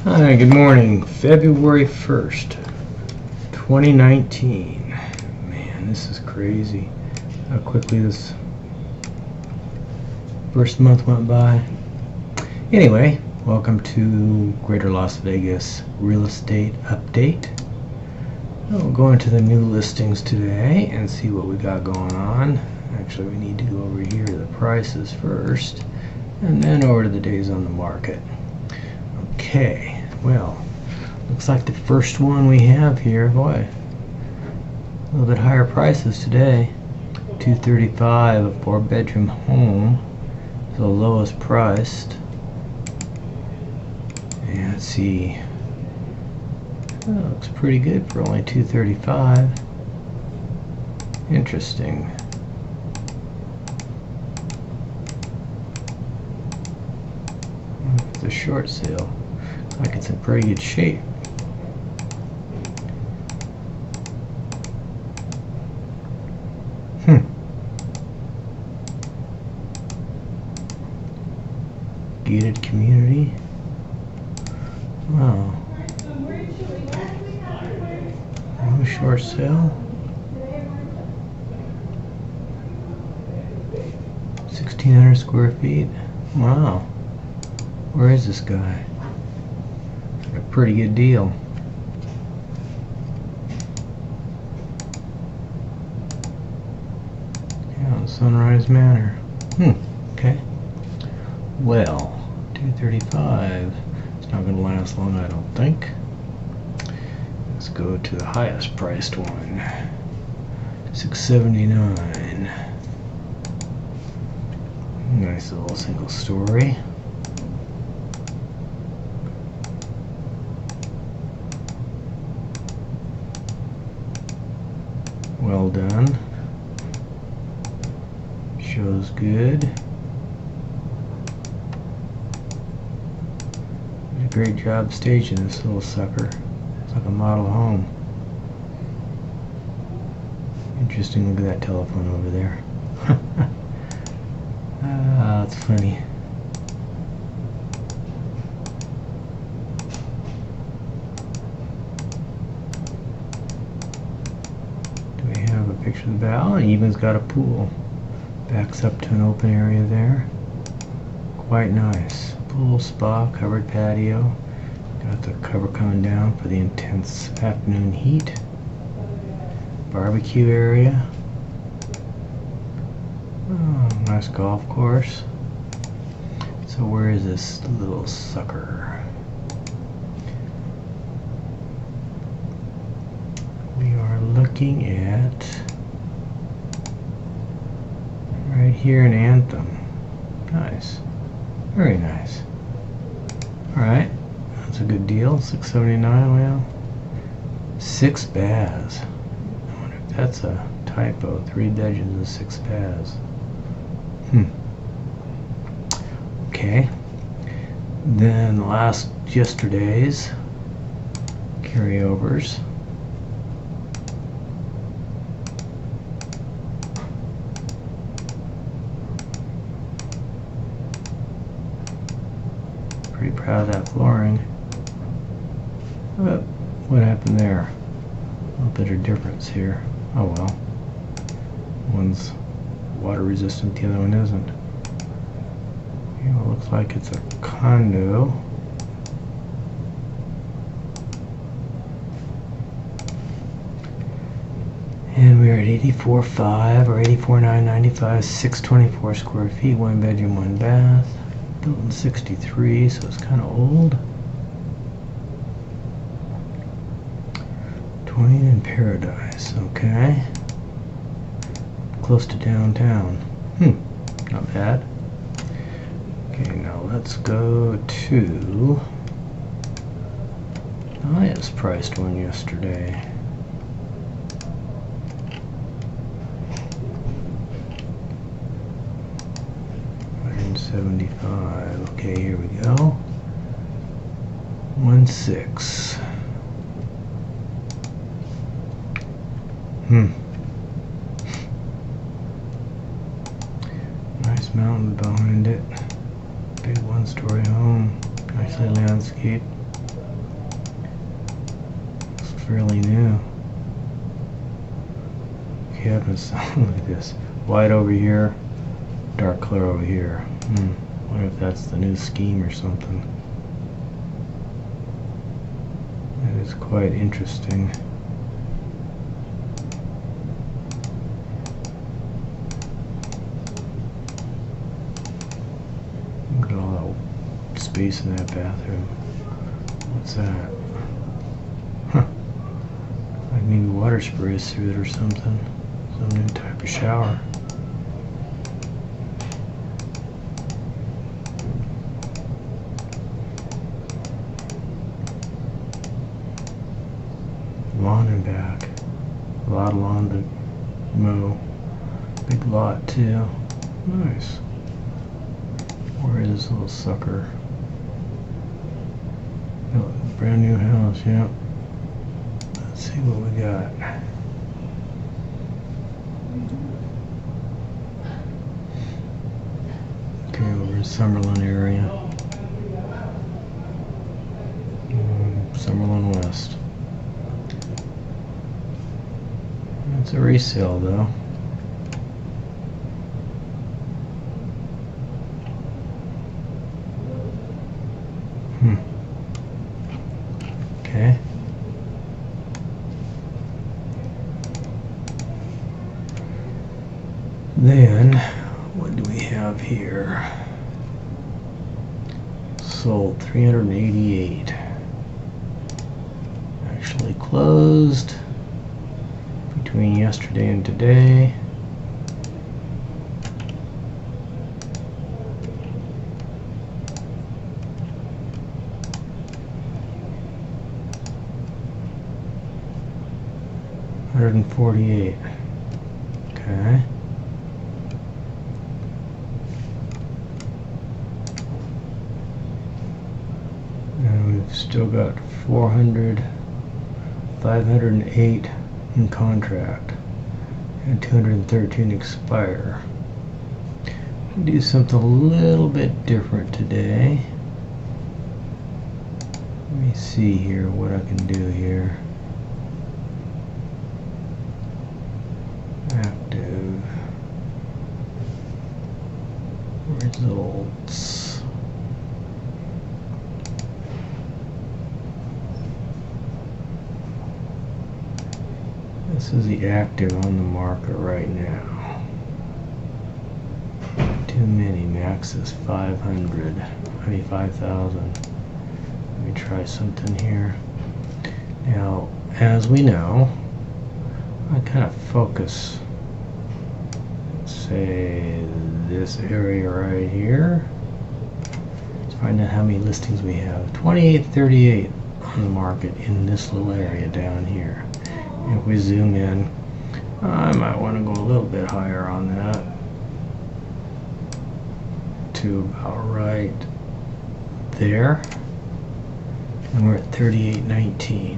Hi, good morning. February 1st, 2019. Man, this is crazy how quickly this first month went by. Anyway, welcome to Greater Las Vegas Real Estate Update. We'll go into the new listings today and see what we got going on. Actually, we need to go over here to the prices first and then over to the days on the market. Okay, well, looks like the first one we have here, boy, a little bit higher prices today. $235, a 4-bedroom home, the lowest priced. And let's see, that looks pretty good for only $235. Interesting. It's a short sale. Like it's in pretty good shape. Gated community. Wow. No short sale. 1,600 square feet. Wow. Where is this guy? A pretty good deal. Yeah, on Sunrise Manor. Okay. Well, 235. It's not going to last long, I don't think. Let's go to the highest priced one. 679. Nice little single story. Well done. Shows good. Did a great job staging this little sucker. It's like a model home. Interesting, look at that telephone over there. Ah, that's funny. Picture of the bow, and even's got a pool. Backs up to an open area there. Quite nice. Pool, spa, covered patio. Got the cover coming down for the intense afternoon heat. Barbecue area. Oh, nice golf course. So where is this little sucker? We are looking at right here in Anthem. Nice. Very nice. Alright. That's a good deal. $679. Well, 6 baths. I wonder if that's a typo. 3 bedrooms and 6 baths. Okay. Then yesterday's carryovers. Pretty proud of that flooring. But what happened there? A little bit of difference here. Oh well. One's water resistant, the other one isn't. Here it looks like it's a condo. And we're at 84.5 or 84,995, 624 square feet, 1 bedroom, 1 bath. Built in 63, so it's kind of old. 20 in Paradise, okay. Close to downtown. Not bad. Okay, now let's go to the highest priced one yesterday. $175. Okay, here we go. 1.6. Nice mountain behind it. Big one-story home. Nicely landscaped. fairly new. Cabinets sound like this. White over here, dark color over here. Wonder if that's the new scheme or something. That is quite interesting. Look at all that space in that bathroom. What's that? Huh. Like maybe water sprays through it or something. Some new type of shower. Lawn and back. A lot of lawn to mow. Big lot too. Nice. Where is this little sucker? Oh, brand new house, yeah. Let's see what we got. Okay, we're in Summerlin area. Summerlin West. It's a resale though. Okay. Then, what do we have here? Sold 388. Actually closed between yesterday and today. $148. Okay. And we've still got 508 in contract and 213 expire. I'll do something a little bit different today. Let me see here what I can do here. Active results. This is the active on the market right now. Too many. Max is 500. I mean 5,000. Let me try something here. Now, as we know, I kind of focus, say, this area right here. Let's find out how many listings we have. 2838 on the market in this little area down here. If we zoom in, I might want to go a little bit higher on that to about right there, and we're at 3819.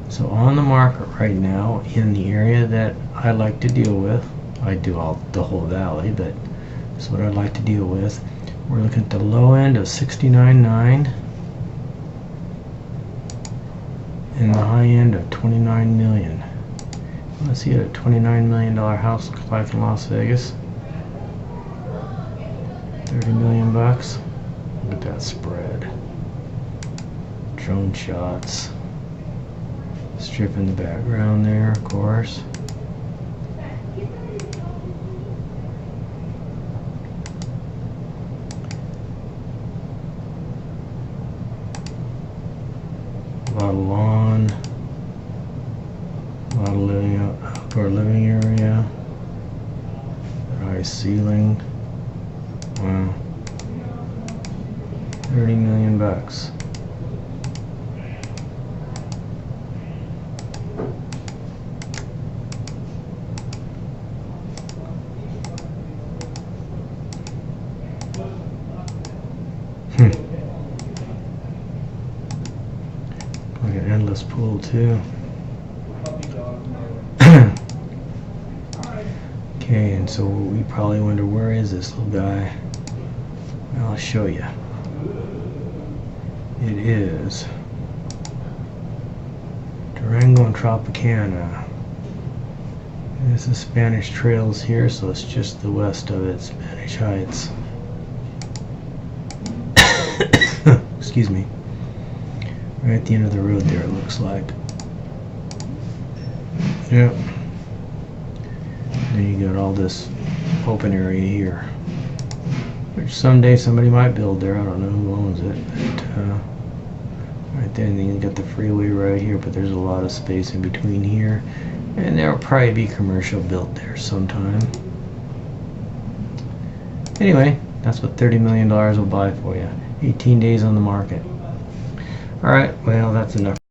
So on the market right now in the area that I like to deal with, I do the whole valley, but that's what I like to deal with. We're looking at the low end of 69.9 and the high end of 29 million. Let's see what a $29 million house looks like in Las Vegas. 30 million bucks. Look at that spread. Drone shots. Strip in the background there, of course. A lot of lawn, a lot of outdoor living area, high ceiling. Wow, 30 million bucks. Like an endless pool too. Okay, and so we probably wonder, where is this little guy? Well, I'll show you. It is Durango and Tropicana. This is Spanish Trails here, so it's just the west of it, Spanish Heights. Excuse me. Right at the end of the road there, it looks like. Yep. Then you got all this open area here, which someday somebody might build there. I don't know who owns it. But, right there, and then you got the freeway right here, but there's a lot of space in between here. And there'll probably be commercial built there sometime. Anyway, that's what $30 million will buy for you. 18 days on the market. Alright, well, that's enough.